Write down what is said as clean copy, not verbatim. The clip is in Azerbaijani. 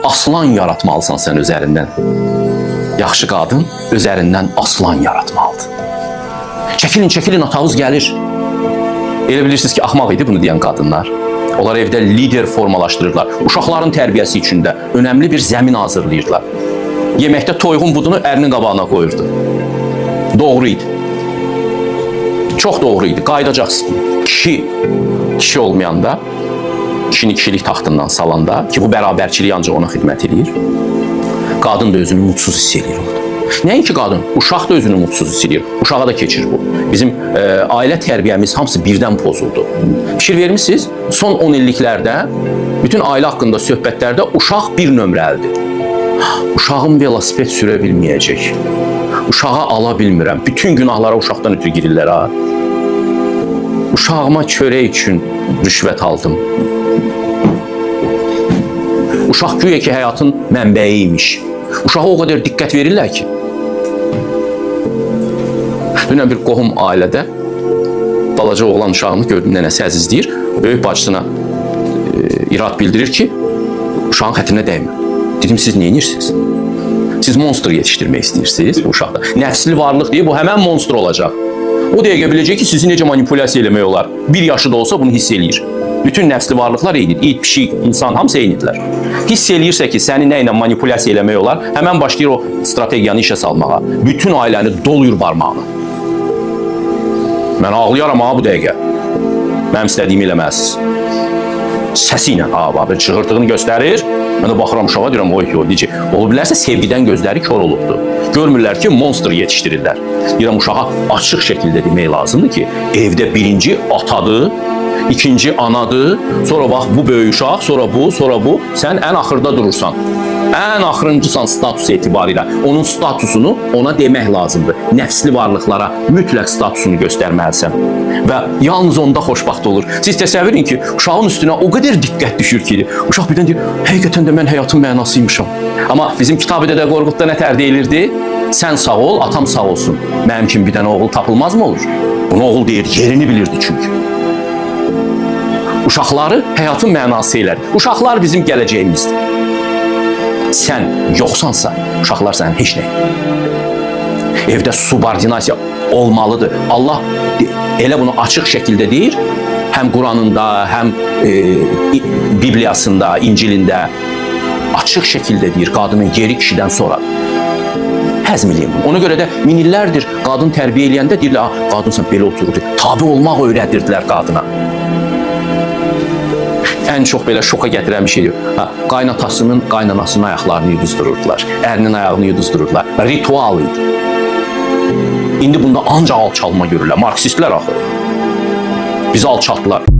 Aslan yaratmalısan sən özərindən. Yaxşı qadın özərindən aslan yaratmalıdır. Çəkilin, atağız gəlir. Elə bilirsiniz ki, axmaq idi bunu deyən qadınlar. Onlar evdə lider formalaşdırırlar. Uşaqların tərbiyəsi üçün də önəmli bir zəmin hazırlayırlar. Yeməkdə toyğun budunu ərinin qabağına qoyurdu. Doğru idi. Çox doğru idi. Qayıdacaqsın. Kişi olmayanda, kişini kişilik taxtından salanda ki, bu bərabərçilik ancaq ona xidmət edir. Qadın da özünü mutsuz hiss edir orada. Nəinki qadın, uşaq da özünü mutsuz hiss edir. Uşağa da keçir bu. Bizim ailə tərbiyəmiz hamısı birdən pozuldu. Fikir vermişsiniz, son 10 illiklərdə bütün ailə haqqında söhbətlərdə uşaq bir nömrəlidir. Uşağım velosiped sürə bilməyəcək. Uşağı ala bilmirəm. Bütün günahlara uşaqdan ötürü girirlər ha. Uşağıma çörək üçün rüşvət aldım. Uşaq güya ki, həyatın mənbəyiymiş. Uşağa o qədər diqqət verirlər ki. Dünən bir qohum ailədə balaca oğlan uşağını gördüm, nənəsi əzizləyir. Böyük bacısına irad bildirir ki, uşağın xətrinə dəymə. Dedim, siz nə edirsiniz? Siz monster yetişdirmək istəyirsiniz bu uşaqda. Nəfsli varlıq deyib, bu həmən monster olacaq. O dəqiqə biləcək ki, sizi necə manipulyasiya eləmək olar. Bir yaşı da olsa bunu hiss eləyir. Bütün nəfsli varlıqlar eynidir. İt, pişik, insan hamısı eynidirlər. Hiss eləyirsə ki, səni nə ilə manipulyasiya eləmək olar, həmən başlayır o strategiyanı işə salmağa. Bütün ailəni doluyur barmağına. Mən ağlayaram ha bu dəqiqə. Mənim istədiyimi eləməlisiniz. Səsi ilə bir çığırtığını göstərir. Mən də baxıram uşağa, deyirəm, oy, necə. Ola bilərsə sevgidən gözləri kör olubdur. Görmürlər ki, monster yetişdirirlər. Deyirəm, uşağa açıq şəkildə demək lazımdır ki, evdə birinci atadır, ikinci anadır, sonra bax bu böyük uşaq, sonra bu, sən ən axırda durursan. Ən axırıncısan status etibarilə. Onun statusunu ona demək lazımdır. Nəfsli varlıqlara mütləq statusunu göstərməlisən. Və yalnız onda xoşbaxt olur. Siz təsəvvür edin ki, uşağın üstünə o qədər diqqət düşür ki, uşaq birdən deyir, həqiqətən də mən həyatın mənasıymışam. Amma bizim Kitab-ı Dədə Qorqudda nə tər deyilirdi? Sən sağ ol, atam sağ olsun. Mənim kimi bir dənə oğul tapılmaz mı olur? Bunu oğul deyir, yerini bilirdi çünki. Uşaqları həyatın mənası elər. Uşaqlar bizim gələcəyimizdir. Sən yoxsansa, uşaqlar sənin heç nə. Evdə subordinasiya olmalıdır. Allah elə bunu açıq şəkildə deyir. Həm Quranında, həm Bibliyasında, İncilində açıq şəkildə deyir, qadının yeri kişidən sonra. Həzm eləyim. Ona görə də min illərdir qadın tərbiyə eləyəndə deyirlər, qadınsan belə otururdu. Tabi olmaq öyrədirdilər qadına. Ən çox belə şoka gətirən bir şeydir. Qaynatasının qaynanasının ayaqlarını yuduzdururdular. Ərinin ayağını yuduzdururdular. Ritual idi. İndi bunda ancaq alçalma görürlər. Marksistlər axı. Bizi alçaltdılar.